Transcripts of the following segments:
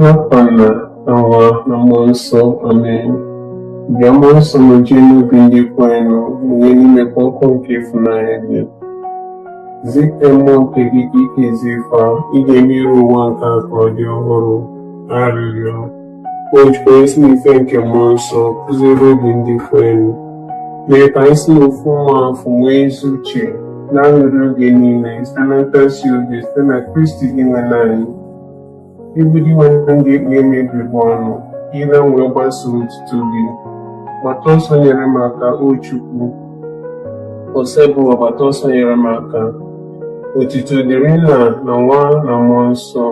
N'afọ na Nwa na Mmụọ Nsọ, Amen. Bịa Mmụọ Nsọ nọjie n'obi ndị kwerenụ wee n'imekwa ọkụ nke ịfụnanya gị. Zite mmụọ nke gị ka ike zifa ị ga-emere ụwa nke a ka ọ dị ọhụrụ. Arịrịọ o jikwa isi n'ife nke Mmụọ Nsọ kụziere obi ndị kwerenụ, mee ka anyị si n'ofu mmụọ afọ nwee ezi uche na-aṅụrị oge niile site na nkasi obi site na Kristi gị nwe anyị. Ibudi nwanne ndị ekpe emebi bụ ọnụ, ire wee gbasoo otuto gị. Gbata ọsọ nyere m aka, o Chukwu. Ose bụ ọgbata ọsọ nyere m aka. Otuto dịrị Nna na Nwa na Mmụọ Nsọ,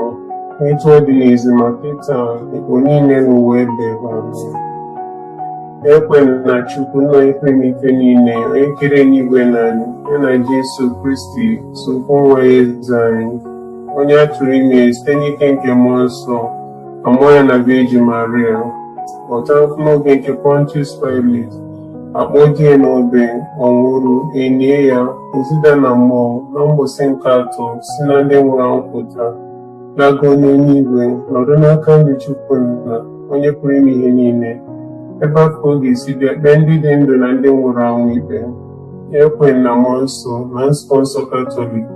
etu ọ dị n'ezi ma kịta ikpo niile n'ụwa ebe amen. Ekwela na Chukwu nna ikpe n'ife niile, onye kere eluigwe na anyị, ya na Jesu Kristi sokwu nwa ya eze anyị, onye a tụrụ ime site n'ike nke Mmụọ Nsọ, amụọ ya na Virgin Maria, ọta n'oge nke Pontius Pilate, akpọ di ya n'obe, ọ nwụrụ, enye ya, ozida na mmụọ, na mgbụsị nke atọ si na ndị nwụrụ anwụ pụta, lago n'eluigwe, nọdụ n'aka nri Chukwu Nna, onye pụrụ ime ihe niile, ebe afọ ọ ga-esi bịa kpee ndị dị ndụ na ndị nwụrụ anwụ ikpe. Ekwe na Mmụọ Nsọ na nsọ nsọ Katọlik,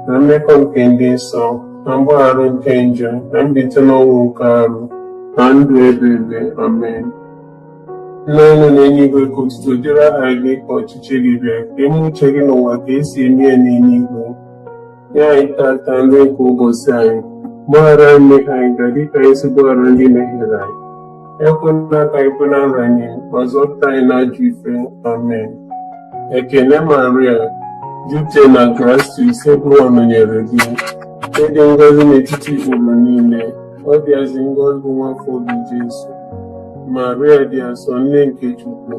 na mmekọ nke ndị nsọ, na mgbaghara nke njọ, na mbite n'ọnwụ nke arụ, na ndụ ebighị ebi. Amen. Nna anyị nọ n'eluigwe, ka otuto dịrị aha gị, ka ọchịchị gị bịa, ka eme uche gị n'ụwa ka esi eme ya n'eluigwe. Nye anyị tata nri nke ụbọchị anyị, gbaghara anyị mmehie anyị dịka anyị si gbaghara ndị mehiere anyị. Ekwela ka anyị kwe na nranye, ma zọpụta anyị n'ajọ ife. Amen. Ekele Maria, jupụta na grasis, ebe ụwa nọnyere gị, ịdị ngọzi n'etiti ikporo niile, ọ dịazị ngọzi bụ nwafọ gị Jesu. Maria dị asọ, nne nke Chukwu,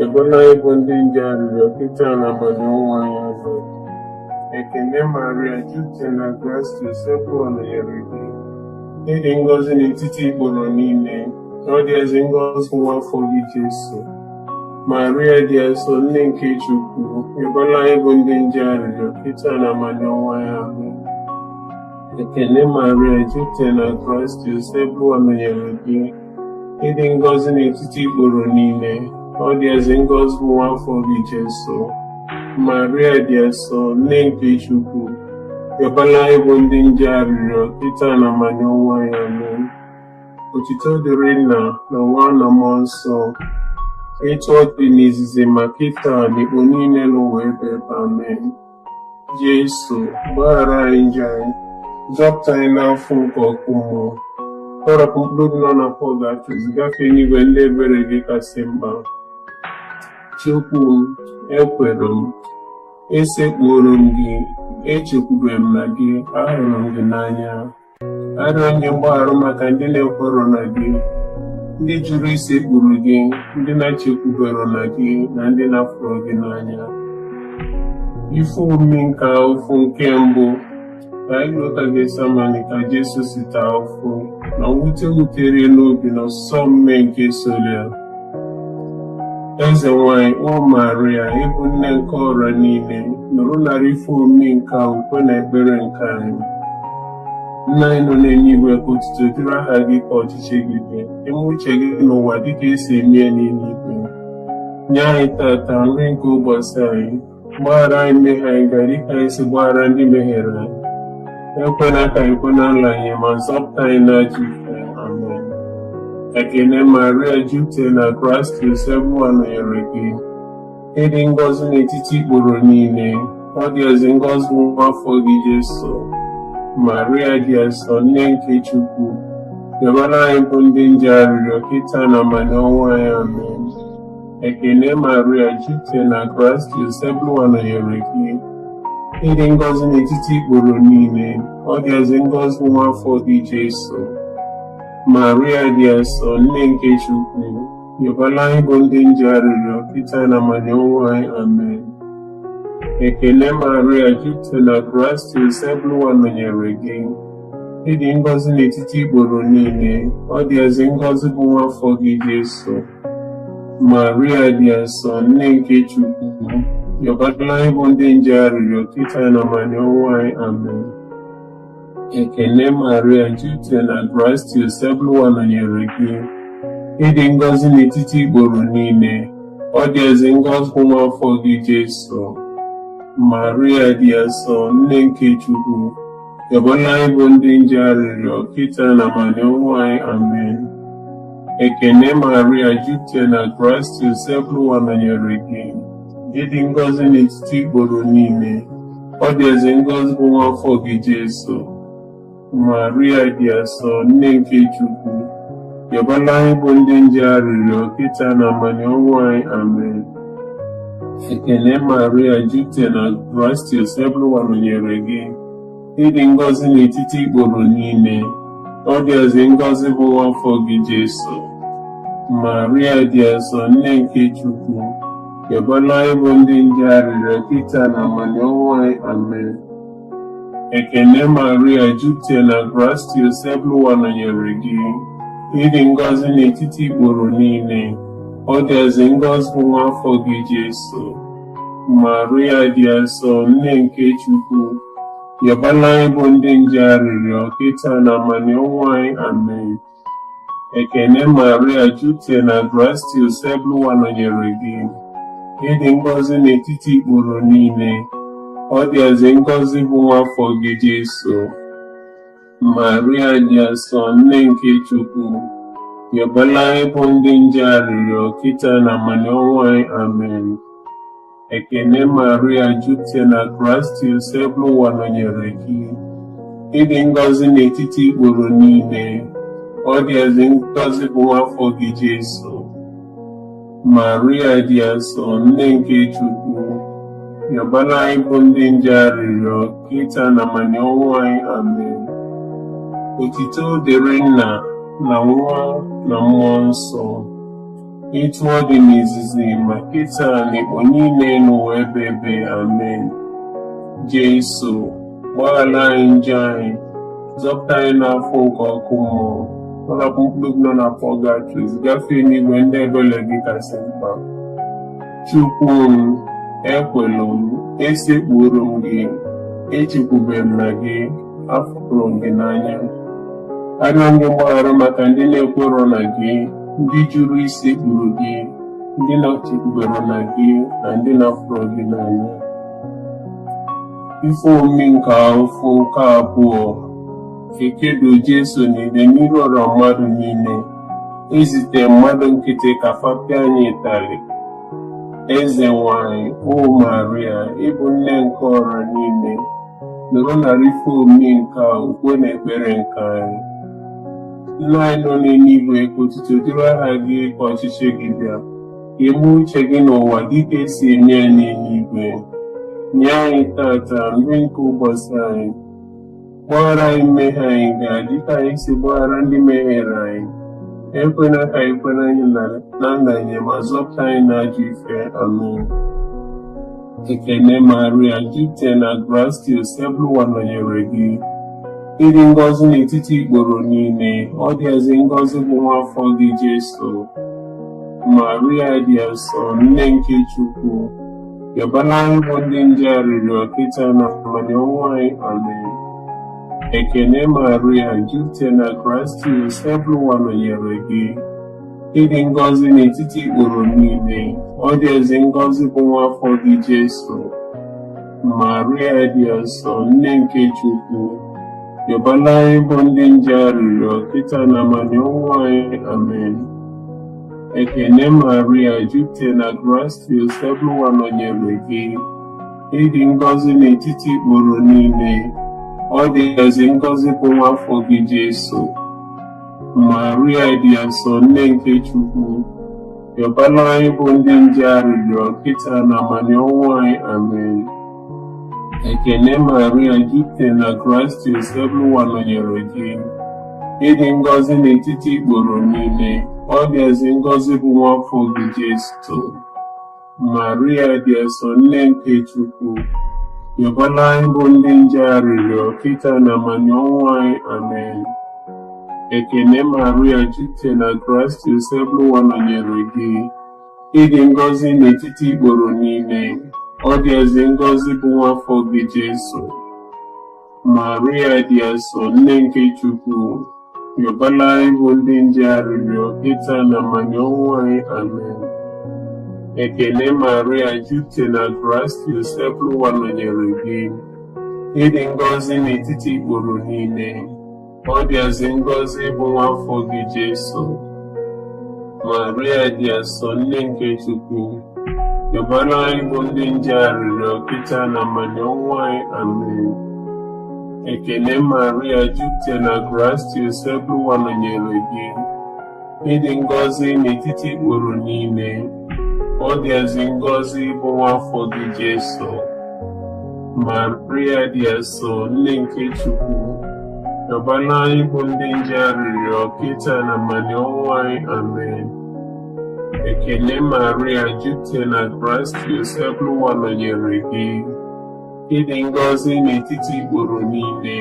ebola anyị bụ ndị nje arịrịọ kịta na mmadụ nwa anyị azụ. Ekele Maria, jupụta na grasis, ebe ụwa nọnyere gị, ịdị ngọzi n'etiti ikporo niile, ọ dịazị ngọzi bụ nwafọ gị Jesu. Maria dị asọ, nne nke Chukwu, ebola anyị bụ ndị nje arịrịọ kịta na mmadụ nwa ya ahụ. Ekele Maria, jupụta na Kraịst, ebe ụwa nọnyere gị, ịdị ngọzi n'etiti ikporo niile, ọ dịazị ngọzi bụ nwafọ gị Jesu. Maria dị asọ, nne nke Chukwu, ebola anyị bụ ndị nje arịrịọ kịta na mmadụ nwa ya ahụ. Otuto dịrị Nna na Nwa na Mmụọ Nsọ, etu ọ dị n'izizi ma kịta n'ikpo niile n'ụwa ebe amen. Jesu, gbaghara anyị njọ anyị, zọpụta anyị n'afọ nke ọkụ mmụọ, tọrọpụ mkpụrụ obi nọ na pọgatọs, gafee n'igwe ndị ebere gị kasị mkpa. Chukwu m, ekwere m, esekpuoro m gị, echekwubere m na gị, ahụrụ m gị n'anya. Arịọ nye mgbaghara maka ndị na-ekworo na gị, ndị jụrụ isekpuru gị, ndị na-echekwubere na gị, na ndị na-afụrụ gị n'anya. Ife omume nke ahụhụ nke mbụ, ka anyị lụta Getsamani ka Jesu si taa ahụhụ, na mwute wutere n'obi na ọsụsọ omume nke soro ya. Eze nwanyị, o Maria, ịbụ nne nke ọrịa niile, nụrụ narị ife omume nke ukwe na ekpere nke anyị. Nna anyị nọ n'eluigwe, ka otuto dịrị aha gị, ka ọchịchị gị bịa, eme uche gị n'ụwa dịka esi eme ya n'eluigwe. Nye anyị tata nri nke ụbọchị anyị, gbaghara anyị mmehie anyị dịka anyị si gbaghara ndị mehiere anyị. Ekwela ka anyị kwe na nranye, ma zọpụta anyị n'ajọ ife. Amen. Ekele Maria, jupụta na Kraịst, ebe ụwa nọnyere gị, ịdị ngọzi n'etiti ikporo niile, ọ dịazị ngọzi bụ nwafọ gị Jesu. Maria dị asọ, nne nke Chukwu, ebola anyị bụ ndị nje arịrịọ kịta na mmadụ ọnwa ya. Amen. Ekele Maria, jupụta na Kraịst, ebe ụwa nọnyere gị, ịdị ngọzi n'etiti ikporo niile, ọ dịazị ngọzi bụ nwafọ gị Jesu. Maria dị asọ, nne nke Chukwu, ebola anyị bụ ndị nje arịrịọ kịta na mmadụ ọnwa ya. Amen. Ekele Maria, jupụta na Kraịst, ebe ụwa nọnyere gị, ịdị ngọzi n'etiti ikporo niile, ọ dịazị ngọzi bụ nwafọ gị Jesu. Maria dị asọ, nne nke Chukwu, ebola anyị bụ ndị nje arịrịọ kịta na mmadụ ọnwa ya. Amen. Ekele Maria, jupụtara na gracia, Osebụlụwa nọnyere gị. Ịdị ngọzi n'etiti igboro niile, ọ dị ezi ngọzi bụ nwa afọ gị Jesu. Maria dị asọ, nne nke Chukwu, yọbala anyị bụ ndị nje arịrịọ, kịta na amani ọnwụ anyị. Amen. Ekele Maria, jupụtara na gracia, Osebụlụwa nọnyere gị. Ịdị ngọzi n'etiti igboro niile, ọ dị ezi ngọzi bụ nwa afọ gị Jesu. Maria dị asọ, nne nke Chukwu, yọbala anyị bụ ndị nje arịrịọ, kịta na amani ọnwụ anyị. Amen. Ekele Maria, jupụtara na gracia, Osebụlụwa nọnyere gị. Ịdị ngọzi n'etiti igboro niile, ọ dị ezi ngọzi bụ nwa afọ gị Jesu. Maria dị asọ, nne nke Chukwu, yọbala anyị bụ ndị nje arịrịọ, kịta na amani ọnwụ anyị. Amen. Ekele Maria, jupụtara na gracia, Osebụlụwa nọnyere gị. Ịdị ngọzi n'etiti igboro niile, ọ dị ezi ngọzi bụ nwa afọ gị Jesu. Maria dị asọ, nne nke Chukwu, yọbala anyị bụ ndị nje arịrịọ, kịta na amani ọnwụ anyị. Amen. Ekele Maria, jupụtara na gracia, Osebụlụwa nọnyere gị. Ịdị ngọzi n'etiti igboro niile, ọ dị ezi ngọzi bụ nwa afọ gị Jesu. Maria dị asọ, nne nke Chukwu, yọbala anyị bụ ndị nje arịrịọ, kịta na amani ọnwụ anyị. Amen. Ekele Maria, jupụtara na gracia, Osebụlụwa nọnyere gị. Ịdị ngọzi n'etiti igboro niile, ọ dị ezi ngọzi bụ nwa afọ gị Jesu. Maria dị asọ, nne nke Chukwu, yọbala anyị bụ ndị nje arịrịọ, kịta na amani ọnwụ anyị. Amen. Otito dịrị Nna na Nwa na Mmụọ Nsọ, etu ọ dị n'izizi ma kịta na igbo niile n'ụwa ebe ebe. Amen. Jesu, gbaghara anyị njọ anyị, zọpụta anyị n'afọ nke ọkụ mmụọ, ọrapụ mkpụrụ nọ n'afọ ga-achụ, gafee n'igwe ndị ebere gị kasị mkpa. Chukwu m, ekwelu m, esekpuru m gị, echekwube m na gị, afụrụ m gị n'anya. Arịọ m gị mgbaghara maka ndị na-ekwero na gị, ndị jụrụ isekpuru gị, ndị na-echekwubere na gị, na ndị na-afụrụ gị n'anya. Ife omimi nke afọ nke abụọ, kekedo Jesu niile n'iru ọra mmadụ niile, ezite mmadụ nkịtị ka fapịa anyị ịtarị. Eze nwanyị, o Maria, ịbụ nne nke ọra niile, nọrọ narị ife omimi nke a ukwe na ekpere nke anyị. Nna anyị nọ n'eluigwe, ka otuto dịrị aha gị, ka ọchịchị gị bịa, ka eme uche gị n'ụwa dịka esi eme ya n'eluigwe. Nye anyị tata nri nke ụbọchị anyị, gbaghara anyị mmehie anyị ga-adịka anyị si gbaghara ndị mehiere anyị. Ekwela ka anyị kwere anyị na ndanye, ma zọpụta anyị n'ajọ ife. Amen. Ekele Maria, jupụtara na gracia, Osebụlụwa nọnyere gị. Ịdị ngọzi n'etiti igboro niile, ọ dị ezi ngọzi bụ nwa afọ gị Jesu. Maria dị asọ, nne nke Chukwu, yọbala anyị bụ ndị nje arịrịọ, kịta na amani ọnwụ anyị. Amen. Ekele Maria, jupụtara na gracia, Osebụlụwa nọnyere gị. Ịdị ngọzi n'etiti igboro niile, ọ dị ezi ngọzi bụ nwa afọ gị Jesu. Maria dị asọ, nne nke Chukwu, yọbala anyị bụ ndị nje arịrịọ, kịta na amani ọnwụ anyị. Amen. Ekele Maria, jupụtara na gracia, Osebụlụwa nọnyere gị. Ịdị ngọzi n'etiti igboro niile, ọ dị ezi ngọzi bụ nwa afọ gị Jesu. Maria dị asọ, nne nke Chukwu, yọbala anyị bụ ndị nje arịrịọ, kịta na amani ọnwụ anyị. Amen. Ekele Maria, jupụtara na gracia, Osebụlụwa nọnyere gị. Ịdị ngọzi n'etiti igboro niile, ọ dị ezi ngọzi bụ nwa afọ gị Jesu. Maria dị asọ, nne nke Chukwu, yọbala anyị bụ ndị nje arịrịọ, kịta na amani ọnwụ anyị. Amen. Ekele Maria, jupụtara na gracia, Osebụlụwa nọnyere gị. Ịdị ngọzi n'etiti igboro niile, ọ dị ezi ngọzi bụ nwa afọ gị Jesu. Maria dị asọ, nne nke Chukwu, rịọbara anyị bụ ndị nje arịrịọ kịta na mmanya ọnwụ anyị. Amen. Ekele Maria, jupụtara na gracia, Joseph nọnyere gị. Ịdị ngọzi n'etiti ikporo niile, ọ dịazị ngọzi bụ nwa afọ gị Jesu. Maria dị asọ, nne nke Chukwu, rịọbara anyị bụ ndị nje arịrịọ kịta na mmanya ọnwụ anyị. Amen. Ekele Maria, jupụtara na gracia, Joseph nọnyere gị. Ịdị ngọzi n'etiti ikporo niile, ọ dịazị ngọzi bụ nwa afọ gị Jesu. Maria dị asọ, nne nke Chukwu, rịọbara anyị bụ ndị nje arịrịọ kịta na mmanya ọnwụ anyị. Amen. Ekele Maria, jupụtara na gracia, Joseph nọnyere gị. Ịdị ngọzi n'etiti ikporo niile,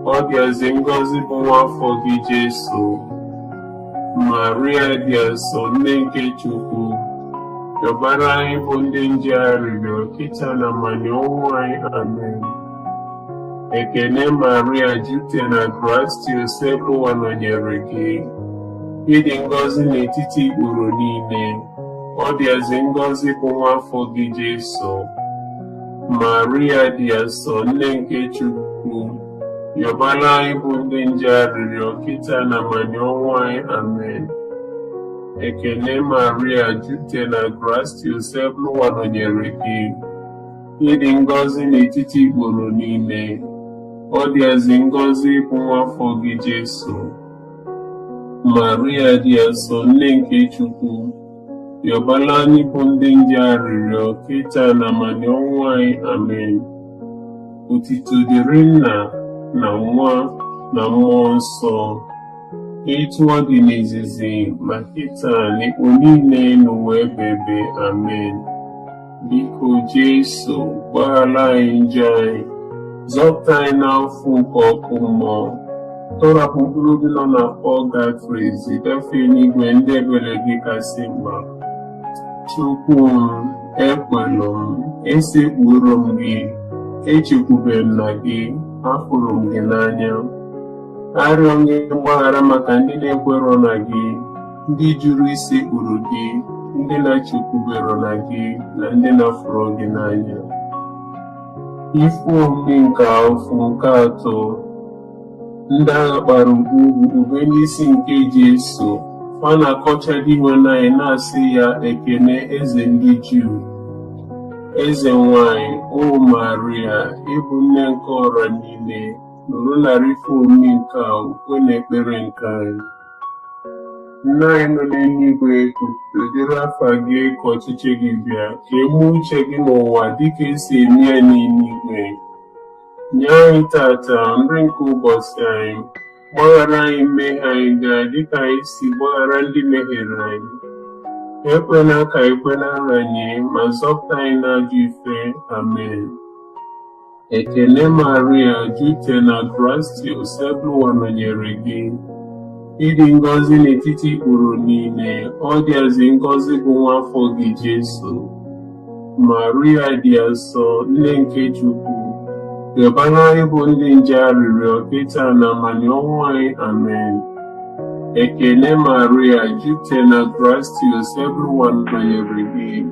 ọ dịazị ngọzi bụ nwa afọ gị Jesu. Maria dị asọ, nne nke Chukwu, rịọbara anyị bụ ndị nje arịrịọ kịta na mmanya ọnwụ anyị. Amen. Ekele Maria, jupụtara na gracia, Joseph nọnyere gị. Ịdị ngọzi n'etiti ikporo niile, ọ dịazị ngọzi bụ nwa afọ gị Jesu. Maria dị asọ, nne nke Chukwu, rịọbara anyị bụ ndị nje arịrịọ kịta na mmanya ọnwụ anyị. Amen. Ekele Maria, jupụtara na gracia, Joseph nọnyere gị. Ịdị ngọzi n'etiti ikporo niile, ọ dịazị ngọzi bụ nwa afọ gị Jesu. Maria dị asọ, nne nke Chukwu, rịọbara anyị bụ ndị nje arịrịọ kịta na mmanya ọnwụ anyị. Amen. Otuto dịrị Nna na Nwa na Mmụọ Nsọ, etu ọ dị n'izizi ma kịta n'ikpo niile n'ụwa ebighị. Amen. Biko Jesu, gbaghara anyị njọ anyị, zọpụta anyị n'afọ nke ọkụ mmụọ, tọrapụ mkpụrụ obi nọ na pọlgatrị, zigafee n'igwe ndị ebere gị kasị mma. Chukwu m, ekwelụ m, esekpuru m gị, echekwubere m na gị, hapụrụ m gị n'anya. Arịọ m gị mgbaghara maka ndị na-ekwerọ na gị, ndị jụrụ isekpuru gị, ndị na-echekwubere na gị, na ndị na-afụrụ gị n'anya. Ife omume nke afọ nke atọ, ndị agha kpara ube n'isi nke Jesu, fa na-akọcha iwe anyị na-asị ya, ekele eze ndị Juu. Eze nwanyị, o Maria, ịbụ nne nke ọra niile, nụrụ narị ife omume nke a, ukwe na ekpere nke anyị. Nna anyị nọ n'eluigwe, kudere afa gị, ka ọchịchị gị bịa, ka emee uche gị n'ụwa dịka esi eme ya n'eluigwe. Nye anyị tata nri nke ụbọchị anyị, gbaghara anyị mmehie anyị gaa dịka anyị si gbaghara ndị mehiere anyị. Ekwela ka ekwe na-aranye, ma zọpụta anyị n'ajọ ife. Amen. Ekele Maria, jupụtara na gracia, Joseph nọnyere gị. Ịdị ngọzi n'etiti ikporo niile, ọ dịazị ngọzi bụ nwa afọ gị Jesu. Maria dị asọ, nne nke Chukwu, rịọbara anyị bụ ndị nje arịrịọ kịta na mmanya ọnwụ anyị. Amen. Ekele Maria, jupụtara na gracia, Joseph nọnyere gị.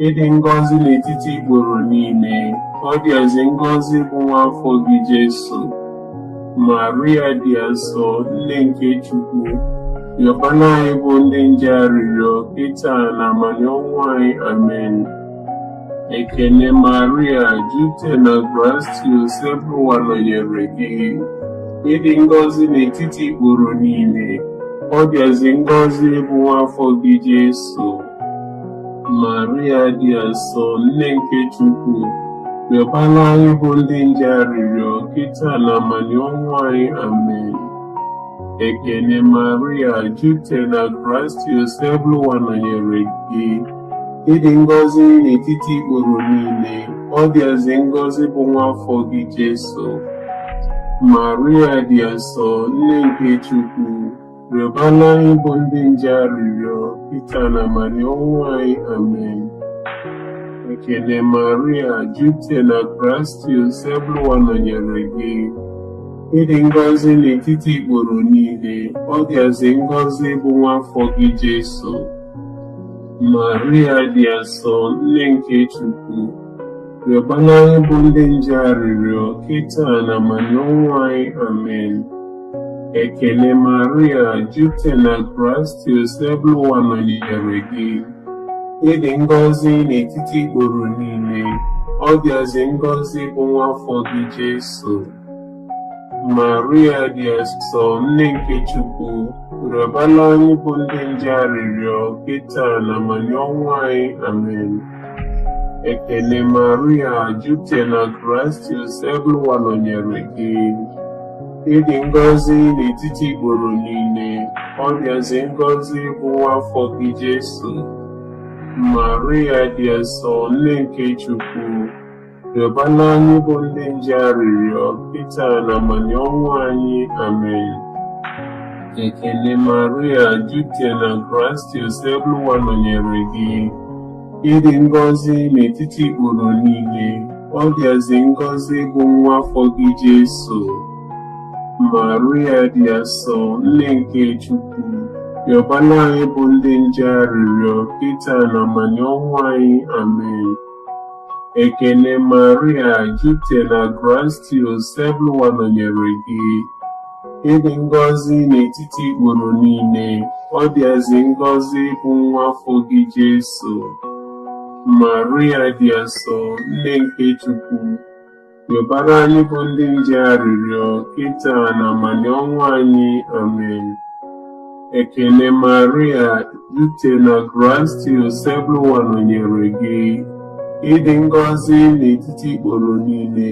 Ịdị ngọzi n'etiti ikporo niile, ọ dịazị ngọzi bụ nwa afọ gị Jesu. Maria dị asọ, nne nke Chukwu, rịọbara anyị bụ ndị nje arịrịọ kịta na mmanya ọnwụ anyị. Amen. Ekele Maria, jupụtara na gracia, Joseph nọnyere gị. Ịdị ngọzi n'etiti ikporo niile, ọ dịazị ngọzi bụ nwa afọ gị Jesu. Maria dị asọ, nne nke Chukwu, rịọbara anyị bụ ndị nje arịrịọ kịta na mmanya ọnwụ anyị. Amen. Ekele Maria, jupụtara na gracia, Joseph nọnyere gị. Ịdị ngọzi n'etiti ikporo niile, ọ dịazị ngọzi bụ nwa afọ gị Jesu. Maria dị asọ, nne nke Chukwu, rịọbara anyị bụ ndị nje arịrịọ kịta na mmanya ọnwụ anyị. Amen. Ekele Maria, jupụta na Kraịst, ebe nọnyere gị. Ịdị ngọzi n'etiti ikporo niile, ọ dịazị ngọzi bụ nwa afọ gị Jesu. Maria dị asọ, nne nke Chukwu, rịọbara anyị bụ ndị nje arịrịọ, kịta na ma n'ọnwụ anyị. Amen. Ekele Maria, jupụta na Kraịst, ebe nọnyere gị. Ịdị ngọzi n'etiti ikporo niile, ọ dịazị ngọzi bụ nwa afọ gị Jesu. Maria dị asọ, nne nke Chukwu, rịọbara anyị bụ ndị nje arịrịọ, kịta na ma n'ọnwụ anyị. Amen. Ekele Maria, jupụta na Kraịst, ebe nọnyere gị. Ịdị ngọzi n'etiti ikporo niile, ọ dịazị ngọzi bụ nwa afọ gị Jesu. Maria dị asọ, nne nke Chukwu, rịọbara anyị bụ ndị nje arịrịọ, kịta na ma n'ọnwụ anyị. Amen. Ekele Maria, jupụta na Kraịst, ebe nọnyere gị. Ịdị ngọzi n'etiti ikporo niile, ọ dịazị ngọzi bụ nwa afọ gị Jesu. Maria dị asọ, nne nke Chukwu, rịọbara anyị bụ ndị nje arịrịọ, kịta na ma n'ọnwụ anyị. Amen. Ekele Maria, jupụta na Kraịst, ebe nọnyere gị. Ịdị ngọzi n'etiti ikporo niile, ọ dịazị ngọzi bụ nwa afọ gị Jesu. Maria dị asọ, nne nke Chukwu, rịọbara anyị bụ ndị nje arịrịọ, kịta na ma n'ọnwụ anyị. Amen. Ekele Maria, jupụta na Kraịst, ebe nọnyere gị. Ịdị ngọzi n'etiti ikporo niile,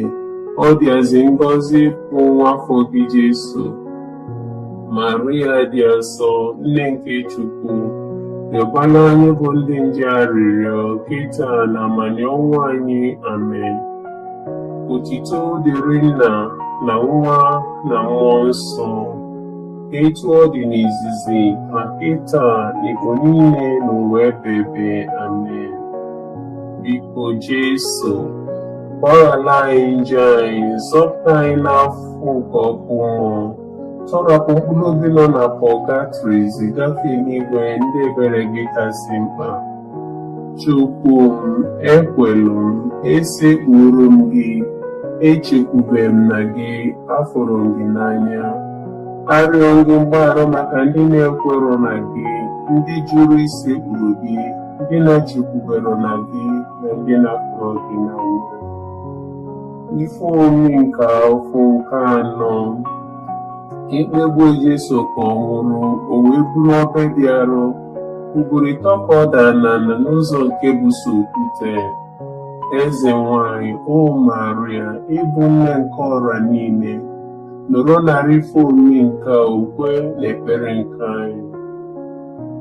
ọ dịazị ngọzi bụ nwa afọ gị Jesu. Maria dị asọ, nne nke Chukwu, rịọbara anyị bụ ndị nje arịrịọ, kịta na ma n'ọnwụ anyị. Amen. Otito dịrị Nna na Nwa na Mmụọ Nsọ, etu ọ dị n'izizi, ma kịta n'igbo niile n'ụwa ebighị ebi. Amen. Biko Jesu, gbaghara anyị njọ anyị, zọpụta anyị n'afọ nke ọkụ mmụọ, tọrapụ mkpụrụ obi nọ na pọgatrị, zigafee n'igwe ndị ebere gị kasị mkpa. Chukwu m, ekwelu m, esekpuru m gị, echekwube m na gị, afụrụ m gị n'anya. Arịọ gị mgbaghara maka ndị na-ekwero na gị, ndị jụrụ isekpuru gị, ndị na-echekwubero na gị, na ndị na-afụrụ gị n'anya. Ife omi nke afọ nke anọ, ikpegbu Jesu ka ọ nwụrụ, o wee bụrụ obe dị arọ, ugboro ka ọ dara n'ala n'ụzọ nke buso okwute. Eze nwanyị, o Maria, ịbụ nne nke ọra niile, nọrọ narị ife omi nke okwe na ekpere nke anyị.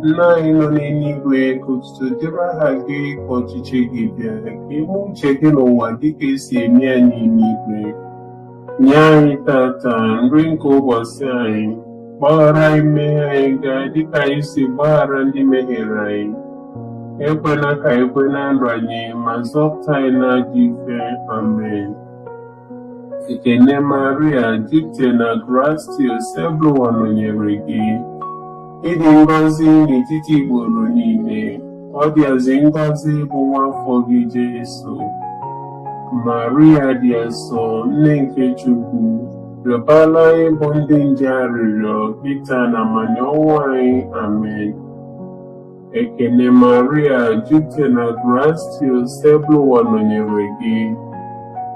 Nna anyị nọ n'eluigwe, ka otuto dịrị aha gị, ka ọchịchị gị bịa, ka ime uche gị n'ụwa dịka esi eme ya n'eluigwe. Nye anyị tata nri nke ụbọchị anyị, gbaghara anyị mmehie anyị gaa dịka anyị si gbaghara ndị mehiere anyị. Ekwela ka ekwe na nranye, ma zọpụta anyị n'ajọ ife. Amen. Ekele Maria, jupụta na Kraịst, ebe nọnyere gị. Ịdị ngọzi n'etiti ikporo niile, ọ dịazị ngọzi bụ nwa afọ gị Jesu. Maria dị asọ, nne nke Chukwu, rịọbara anyị bụ ndị nje arịrịọ, kịta na ma n'ọnwụ anyị. Amen. Ekele Maria, jupụta na Kraịst, ebe nọnyere gị.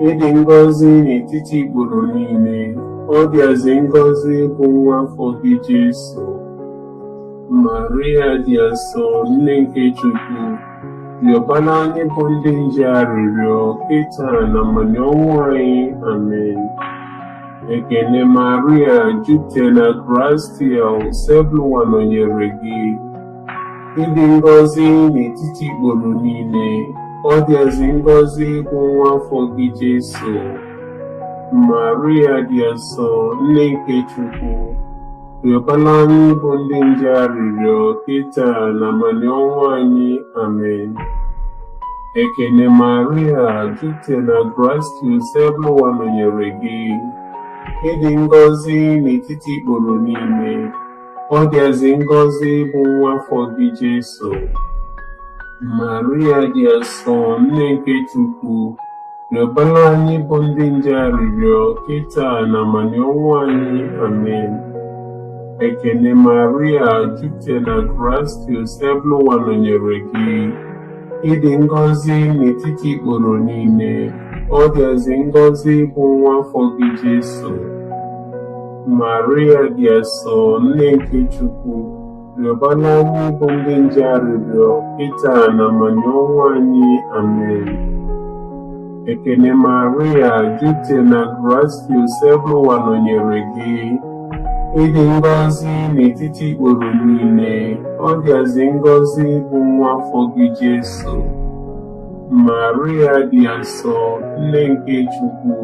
Ịdị ngọzi n'etiti ikporo niile, ọ dịazị ngọzi bụ nwa afọ gị Jesu. Maria dị asọ, nne nke Chukwu, rịọbara anyị bụ ndị nje arịrịọ, kịta na ma n'ọnwụ anyị. Amen. Ekele Maria, jupụta na Kraịst, ebe nọnyere gị. Ịdị ngọzi n'etiti ikporo niile, ọ dịazị ngọzi bụ nwa afọ gị Jesu. Maria dị asọ, nne nke Chukwu, rịọbara anyị bụ ndị nje arịrịọ, kịta na ma n'ọnwụ anyị. Amen. Ekene Maria, jupụta na gracious, ebe ụwa nọnyere gị. Ịdị ngọzi n'etiti ikporo niile, ọ dịazị ngọzi bụ nwa afọ gị Jesu. Maria dị asọ, nne nke Chukwu, rịọbara anyị bụ ndị nje arịrịọ kịta na amani ọnwụ anyị. Amen. Ekene Maria, jupụta na gracious, ebe ụwa nọnyere gị. Ịdị ngọzi n'etiti ikporo niile, ọ dịazị ngọzi bụ nwa afọ gị Jesu. Maria dị asọ, nne nke Chukwu, rịọbara anyị bụ ndị nje arịrịọ kịta na amani ọnwụ anyị. Amen. Ekene Maria, jupụta na gracious, ebe ụwa nọnyere gị. Ịdị ngọzi n'etiti ikporo niile, ọ dịazị ngọzi bụ nwa afọ gị Jesu. Maria dị asọ, nne nke Chukwu,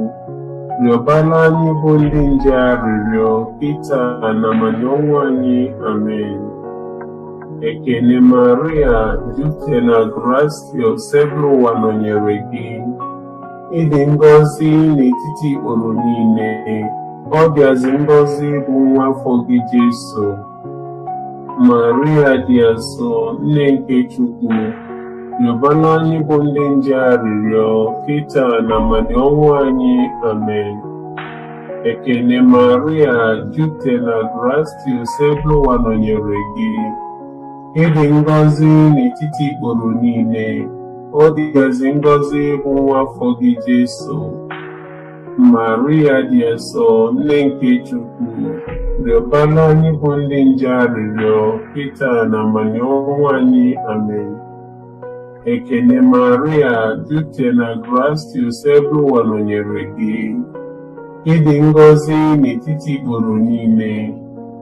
rịọbara anyị bụ ndị nje arịrịọ kịta na amani ọnwụ anyị. Amen. Ekene Maria, jupụta na gracious, ebe ụwa nọnyere gị. Ịdị ngọzi n'etiti ikporo niile, ọ dịazị ngọzi bụ nwa afọ gị Jesu. Maria dị asọ, nne nke Chukwu, rịọbara anyị bụ ndị nje arịrịọ kịta na amani ọnwụ anyị. Amen. Ekene Maria, jupụta na gracious, ebe ụwa nọnyere gị. Ịdị ngọzi n'etiti ikporo niile, ọ dịazị ngọzi bụ nwa afọ gị Jesu. Maria dị asọ, nne nke Chukwu, rịọbara anyị bụ ndị nje arịrịọ kịta na amani ọnwụ anyị. Amen. Ekene Maria, jupụta na gracious, ebe ụwa nọnyere gị. Ịdị ngọzi n'etiti ikporo niile,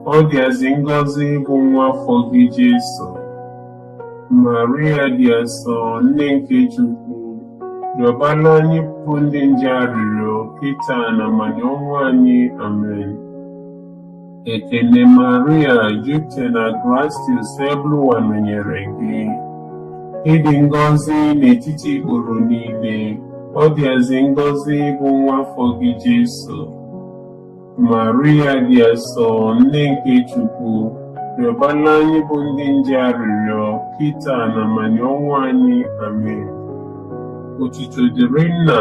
ọ dịazị ngọzi bụ nwa afọ gị Jesu. Maria dị asọ, nne nke Chukwu, rịọbara anyị bụ ndị nje arịrịọ kịta na amani ọnwụ anyị. Amen. Ekene Maria, jupụta na gracious, ebe ụwa nọnyere gị. Ịdị ngọzi n'etiti ikporo niile, ọ dịazị ngọzi bụ nwa afọ gị Jesu. Maria dị asọ, nne nke Chukwu, rịọbara anyị bụ ndị nje arịrịọ kịta na amani ọnwụ anyị. Amen. Otuto dịrị Nna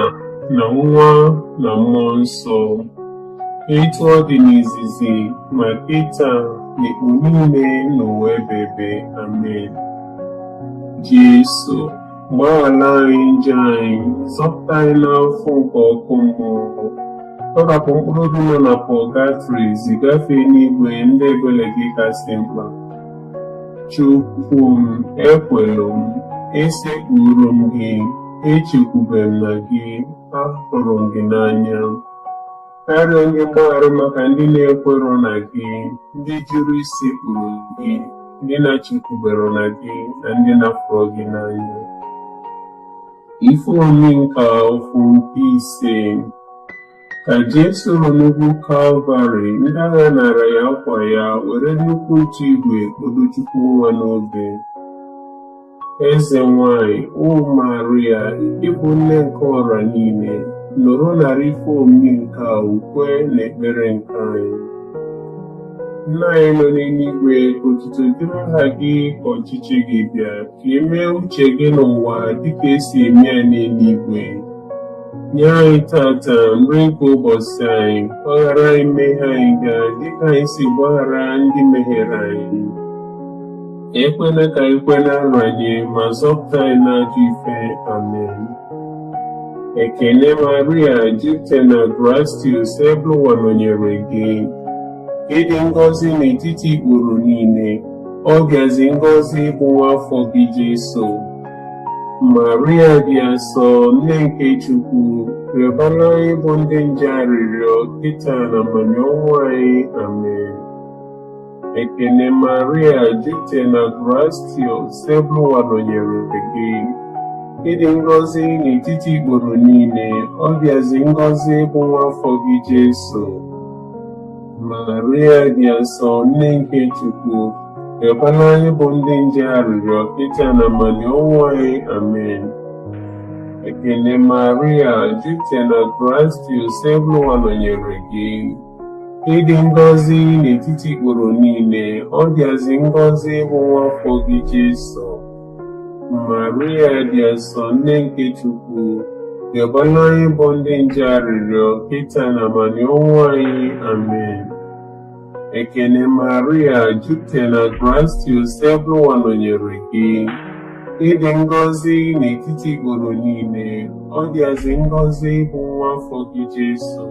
na Nwa na Mmụọ Nsọ, etu ọ dị n'izizi ma kịta na ikpo niile n'ụwa ebebe. Amen. Jesu, gbaghara anyị njọ anyị, zọpụta anyị n'afọ nke ọkụ mmụọ, tọrapụ mkpụrụ obi nọ na pọgatrị, zigafee n'igwe ndị ebere gị kasị mkpa. Chukwu m, ekwelu m, esekpuru m gị, echekwube m na gị, ahụrụ m gị n'anya. Karịa onye mgbaghara maka ndị na-ekwero na gị, ndị jụrụ isekpuru gị, ndị na-echekwubere na gị, na ndị na-afụrụ gị n'anya. Ife omimi nke ofu nke ise. Ka Jesu nọ n'ugwu Kalvarị, ndị agha nara ya akwa ya, were nnukwu otu igwe kpodo Chukwu nwa n'obe. Eze nwanyị, o Maria, ịbụ nne nke ọra niile, nọrọ nara ife omimi nke a ukwe na ekpere nke anyị. Nna anyị nọ n'eluigwe, ka otuto dịrị aha gị, ka ọchịchị gị bịa, ka emee uche gị n'ụwa dịka esi eme ya n'eluigwe. Nye anyị tata nri nke ụbọchị anyị, gbaghara anyị mmehie anyị gaa dịka anyị si gbaghara ndị mehiere anyị. Ekwela ka anyị kwe na-aranye, ma zọpụta anyị n'ajọ ife. Amen. Ekene Maria, jupụta na gracious, ebe ụwa nọnyere gị. Ịdị ngọzi n'etiti ikporo niile, ọ dịazị ngọzi bụ nwa afọ gị Jesu. Maria dị asọ, nne nke Chukwu, rịọbara anyị bụ ndị nje arịrịọ kịta na amani ọnwụ anyị. Amen. Ekene Maria, jupụta na gracious, ebe ụwa nọnyere gị. Ịdị ngọzi n'etiti ikporo niile, ọ dịazị ngọzi bụ nwa afọ gị Jesu. Maria dị asọ, nne nke Chukwu, rịọbara anyị bụ ndị nje arịrịọ kịta na amani ọnwụ anyị. Amen. Ekele Maria, jupụta na grace, Lụwa nọnyere gị. Ịdị ngọzi n'etiti ikporo niile, ọ dịazị ngọzi bụ nwa afọ gị Jesu. Maria dị asọ, nne nke Chukwu, rịọbara anyị bụ ndị nje arịrịọ, kịta na abalị ọnwụ anyị. Amen. Ekele Maria, jupụta na grace, Lụwa nọnyere gị. Ịdị ngọzi n'etiti ikporo niile, ọ dịazị ngọzi bụ nwa afọ gị Jesu.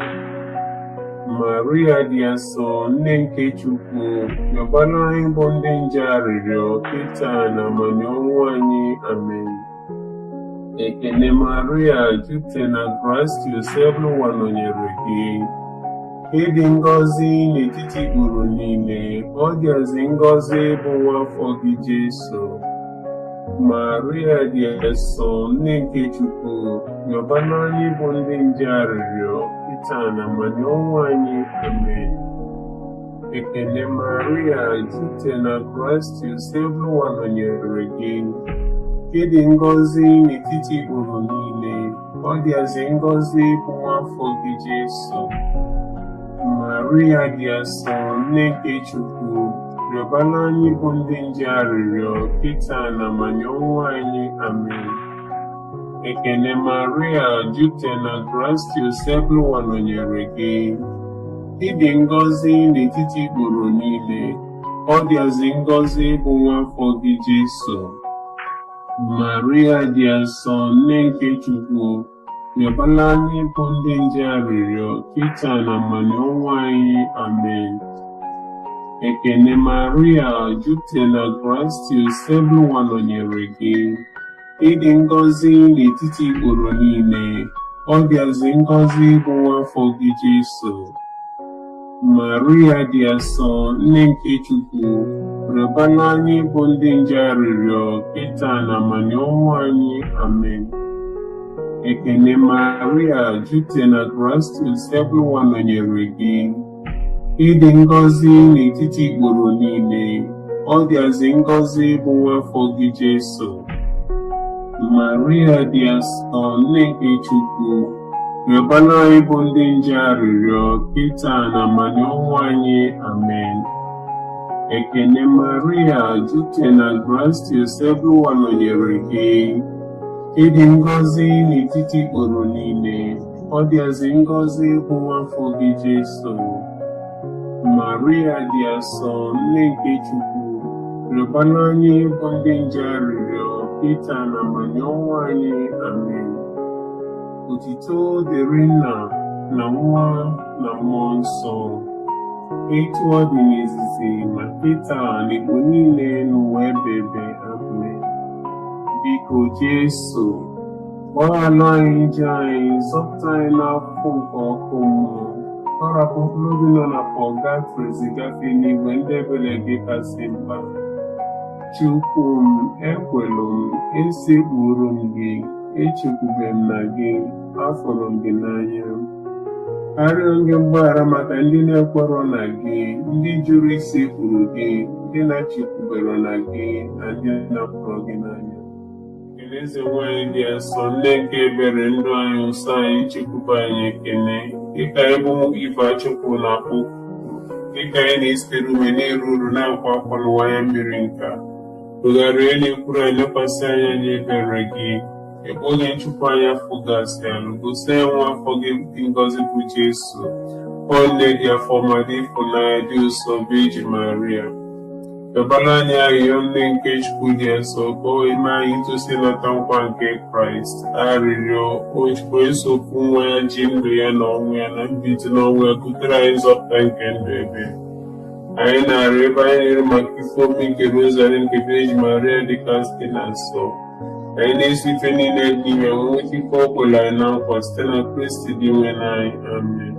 Maria dị asọ, nne nke Chukwu, rịọbara anyị bụ ndị nje arịrịọ, kịta na abalị ọnwụ anyị. Amen. Ekele Maria, jupụta na grace, Lụwa nọnyere gị. Ịdị ngọzi n'etiti ikporo niile, ọ dịazị ngọzi bụ nwa afọ gị Jesu. Maria dị asọ, nne nke Chukwu, rịọbara anyị bụ ndị nje arịrịọ, kịta na abalị ọnwụ anyị. Amen. Ekele Maria, jupụta na grace, Lụwa nọnyere gị. Ịdị ngọzi n'etiti ikporo niile, ọ dịazị ngọzi bụ nwa afọ gị Jesu. Maria dị asọ, nne nke Chukwu, rịọbara anyị bụ ndị nje arịrịọ, kịta na abalị ọnwụ anyị. Amen. Ekele Maria, jupụta na grace, Lụwa nọnyere gị. Ịdị ngọzi n'etiti ikporo niile, ọ dịazị ngọzi bụ nwa afọ gị Jesu. Maria dị asọ, nne nke Chukwu, rịọbara anyị bụ ndị nje arịrịọ, kịta na abalị ọnwụ anyị. Amen. Ekele Maria, jupụta na grace, Lụwa nọnyere gị. Ịdị ngọzi n'etiti ikporo niile, ọ dịazị ngọzi bụ nwa afọ gị Jesu. Maria dị asọ, nne nke Chukwu, rịọbara anyị bụ ndị nje arịrịọ, kịta na abalị ọnwụ anyị. Amen. Ekele Maria, jupụta na grace, Lụwa nọnyere gị. Ịdị ngọzi n'etiti ikporo niile, ọ dịazị ngọzi bụ nwa afọ gị Jesu. Maria dị asọ, nne nke Chukwu, rịọbara anyị bụ ndị nje arịrịọ, kịta na abalị ọnwụ anyị. Amen. Ekele Maria, jupụta na grace, Lụwa nọnyere gị. Ịdị ngọzi n'etiti ikporo niile, ọ dịazị ngọzi bụ nwa afọ gị Jesu. Maria dị asọ, nne nke Chukwu, rịọbara anyị bụ ndị nje arịrịọ, kịta na abalị ọnwụ anyị. Amen. Otuto dịrị Nna na Nwa na Mmụọ Nsọ, etu ọ dị n'izizi ma kịta na igbo niile n'ụwa ebebe. Amen. Biko Jesu, gbaghara anyị njọ anyị, zọpụta anyị n'afọ nke ọkụ mmụọ, tọrapụ mkpụrụ obi nọ na pọgatrị zigafe n'igwe ndị ebere gị kasị mkpa. Chukwu m, ekwelu m, esekpuru m gị, echekwube m na gị, afọrọ m gị n'anya. Arịọ gị mgbaghara maka ndị na-ekwerọ na gị, ndị jụrụ isekpuru gị, ndị na-echekwubere na gị, na ndị na-apụrụ gị n'anya. Eze nwanyị dị asọ, nne nke ebere ndụ anyị, nsọ anyị, chekwube anyị ekele, dịka ịbụ ife Chukwu na-akpọ, dịka anyị na-esitere ume na-eru uru na-akwa akwa n'ụwa ya mmiri nka. Tụgharịa na-ekwuru anyị, lekwasị anya n'ebere gị, ebe onye nchụpụ anya fụgasị alụ, gosi anyị nwa afọ gị dị ngọzi bụ Jesu. Ọ nne dị afọ ma dị ịfụnanya dị ụsọ bụ Eji Maria. Rịọbara anyị arịrịọ nne nke Chukwu dị nsọ, ka o eme anyị itosi nata nkwa nke Kraịst. Arịrịọ o esokwu nwa ya ji ndụ ya na ọnwụ ya na mbilite n'ọnwụ ya, kutere anyị nzọpụta nke ndụ ebe. Anyị na-arịọ ebe anyị na-ere maka ife omi nke Rọzari nke Eji Maria dịka site na nsọ. Anyị na-esi ife niile dị ime nweta ife o kwere anyị na nkwa site na Kristi dị nwe n'anyị. Amen.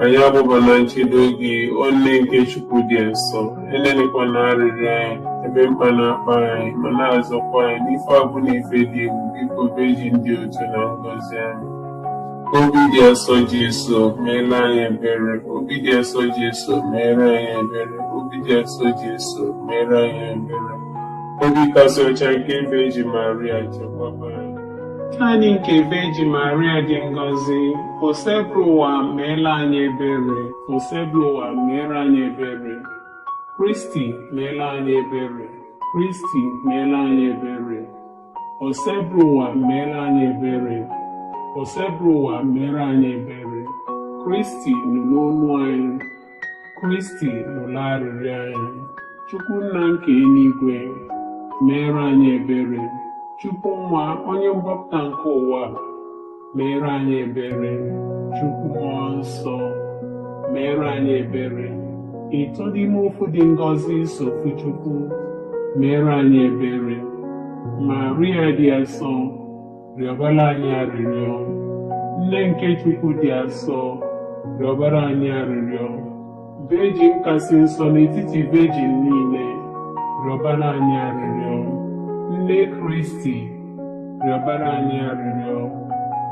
Anyị abụba na nchedo gị, o nne nke Chukwu dị nsọ, enenekwa na arịrịọ anyị, ebe mkpa na-akpa anyị, ma na-azọkwa anyị n'ife abụ na ife dị egwu. Biko beji ndị otu na ngọzi anyị. Obi dị asọ Jesu, meere anyị ebere. Obi dị asọ Jesu, meere anyị ebere. Obi dị asọ Jesu, meere anyị ebere. Obi kasị ọcha nke Eji Maria, chekwaba anyị. Anyị nke Veji Maria dị ngọzi, osebụ ụwa meela anyị ebere, osebụ ụwa meere anyị ebere. Kristi meela anyị ebere, Kristi meela anyị ebere. Osebụ ụwa meela anyị ebere, osebụ ụwa meere anyị ebere. Kristi nụrụ olu anyị, Kristi nụrụ arịrịọ anyị. Chukwu nna nke eluigwe, meere anyị ebere. Chukwu nwa onye mgbapụta nke ụwa, meere anyị ebere. Chukwu mmụọ nsọ, meere anyị ebere. Ịtọ n'ime ofu dị ngọzi sofu Chukwu, meere anyị ebere. Maria dị asọ, rịọbara anyị arịrịọ. Nne nke Chukwu dị asọ, rịọbara anyị arịrịọ. Vejin kasị nsọ n'etiti vejin niile, rịọbara anyị arịrịọ. Nne Kristi, rịọbara anyị arịrịọ.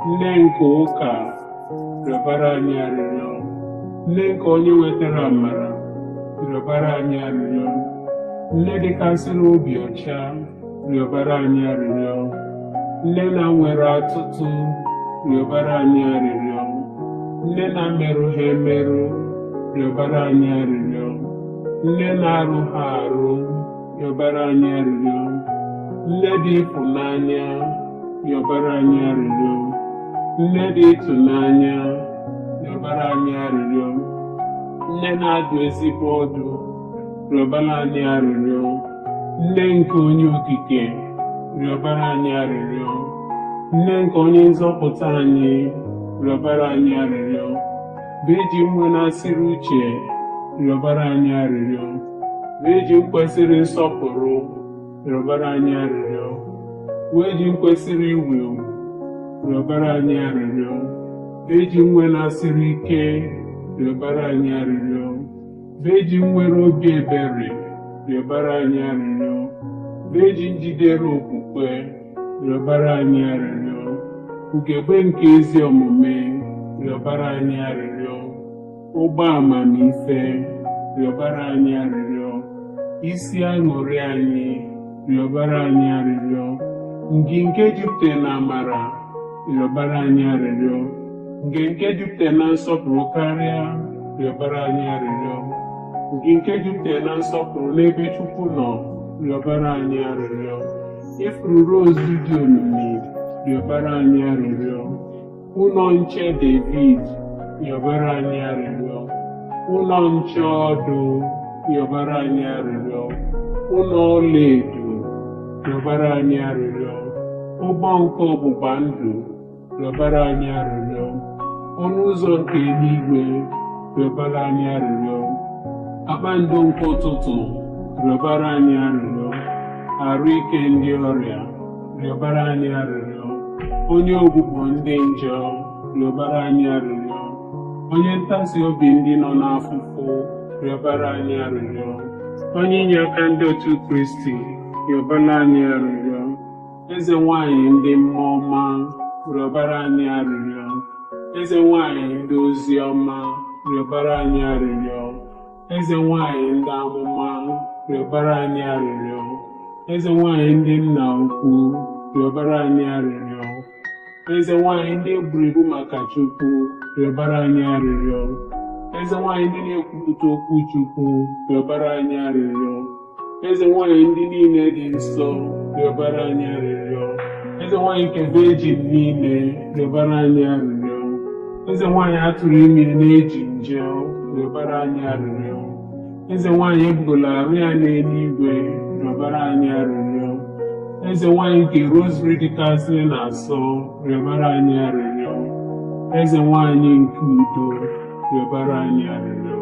Nne nke ụka, rịọbara anyị arịrịọ. Nne nke onye wetara amara, rịọbara anyị arịrịọ. Nne dịkasịrị obi ọcha, rịọbara anyị arịrịọ. Nne na nwere atụtụ, rịọbara anyị arịrịọ. Nne na merụ ha emerụ, rịọbara anyị arịrịọ. Nne na-arụ ha arụ, rịọbara anyị arịrịọ. Nne dị ịfụnanya, rịọbara anyị arịrịọ. Nne dị ịtụnanya, rịọbara anyị arịrịọ. Nne na-adụ ezigbo ọdụ, rịọbara anyị arịrịọ. Nne nke onye okike, rịọbara anyị arịrịọ. Nne nke onye nzọpụta anyị, rịọbara anyị arịrịọ. Veji nwe na-asịrị uche, rịọbara anyị arịrịọ. Veji kwesịrị nsọpụrụ, rịọbara anyị arịrịọ. Veji kwesịrị iwu ewu, rịọbara anyị arịrịọ. Veji nwe na-asịrị ike, rịọbara anyị arịrịọ. Veji nwere obi ebere, rịọbara anyị arịrịọ. Veji njidere okwukwe, rịọbara anyị arịrịọ. Ugegbe nke ezi omume, rịọbara anyị arịrịọ. Ụgbọ amamife, rịọbara anyị arịrịọ. Isi aṅụrị anyị, rịọbara anyị arịrịọ. Ngị nke jupụtara na amara, rịọbara anyị arịrịọ. Ngị nke jupụtara na nsọpụrụ karịa, rịọbara anyị arịrịọ. Ngị nke jupụtara na nsọpụrụ n'ebe Chukwu nọ, rịọbara anyị arịrịọ. Ifuru rozu dị omimi, rịọbara anyị arịrịọ. Ụlọ nche David, rịọbara anyị arịrịọ. Ụlọ nche ọdụ, rịọbara anyị arịrịọ. Ụlọ ọlaedo, rịọbara anyị arịrịọ. Ụgbọ nke ọgbụgba ndụ, rịọbara anyị arịrịọ. Ọnụ ụzọ nke eluigwe, rịọbara anyị arịrịọ. Kpakpando nke ụtụtụ, rịọbara anyị arịrịọ. Arụ ike ndị ọrịa, rịọbara anyị arịrịọ. Onye ogbugbo ndị njọ, rịọbara anyị arịrịọ. Onye ntasi obi ndị nọ n'afụfụ, rịọbara anyị arịrịọ. Onye inye aka ndị otu Kristi, rịọbara anyị arịrịọ. Eze nwanyị ndị mmụọ ọma, rịọbara anyị arịrịọ. Eze nwanyị ndị ozi ọma, rịọbara anyị arịrịọ. Eze nwanyị ndị amụma, rịọbara anyị arịrịọ. Eze nwanyị ndị nna ukwu, rịọbara anyị arịrịọ. Eze nwanyị ndị buru ibu maka Chukwu, rịọbara anyị arịrịọ. Eze nwanyị ndị na-ekwupụta okwu Chukwu, rịọbara anyị arịrịọ. Eze nwanyị ndị niile dị nsọ, rịọbara anyị arịrịọ. Eze nwanyị nke vejin niile, rịọbara anyị arịrịọ. Eze nwanyị atụrụ ime na-eji nje, rịọbara anyị arịrịọ. Eze nwanyị ebugola arụ ya n'eluigwe, rịọbara anyị arịrịọ. Eze nwanyị nke Rọzari dịkasịrị na-asọ, rịọbara anyị arịrịọ. Eze nwanyị nke udo, rịọbara anyị arịrịọ.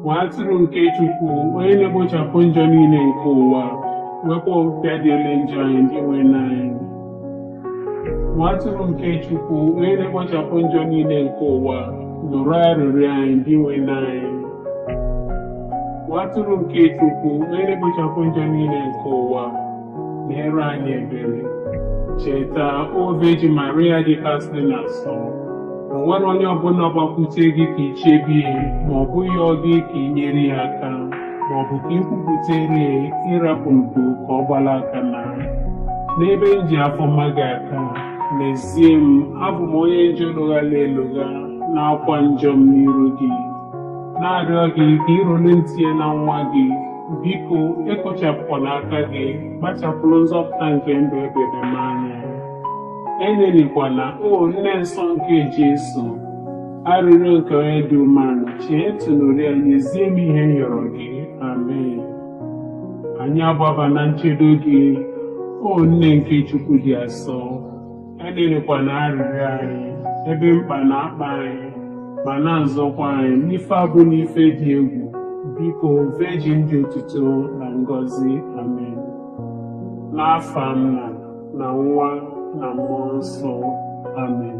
Nwa atụrụ nke Chukwu, onye na-egbochapụ njọ niile nke ụwa, wepụ ọpịa dị ele njọ anyị ndị nwe n'anyị. Nwa atụrụ nke Chukwu, onye na-egbochapụ njọ niile nke ụwa, nụrụ arịrịọ anyị ndị nwe n'anyị. Nwa atụrụ nke Chukwu, onye na-egbochapụ njọ niile nke ụwa, meere anyị ebere. Cheta, o Veji Maria dịkasịrị na nsọ, o nwere onye ọbụla gbakwute gị ka i chebie, ma ọ bụghị ọ gị ka i nyere ya aka, ma ọ bụ ka i kwupụtere ịrapụ mpụ ka ọ gbala aka na. n'ebe m ji afọ mma gị aka, n'ezie m abụ m onye njọ lụghara elugha n'akwa njọ m n'iru gị, na-arịọ gị ka ịrụrụ ntị na nwa gị. Biko ekpochapụkwana aka gị, kpachapụrụ nzọpụta nke ndụ ebere m anya. Enelikwana o nne nsọ nke Jesu, arịrịọ nke onye dị umeala, chee tụnụrụ ya, nyezie m ihe nhọrọ gị. Amen. Anyị agbaba na nchedo gị, o nne nke Chukwu dị asọ. Enelikwana arịrịọ anyị, ebe mkpa na-akpa anyị, ma na-azọkwa anyị n'ife abụ n'ife dị egwu. Biko Virgin dị otuto na ngọzi. Amen. N'afa Nna na Nwa na Mmụọ Nsọ. Amen.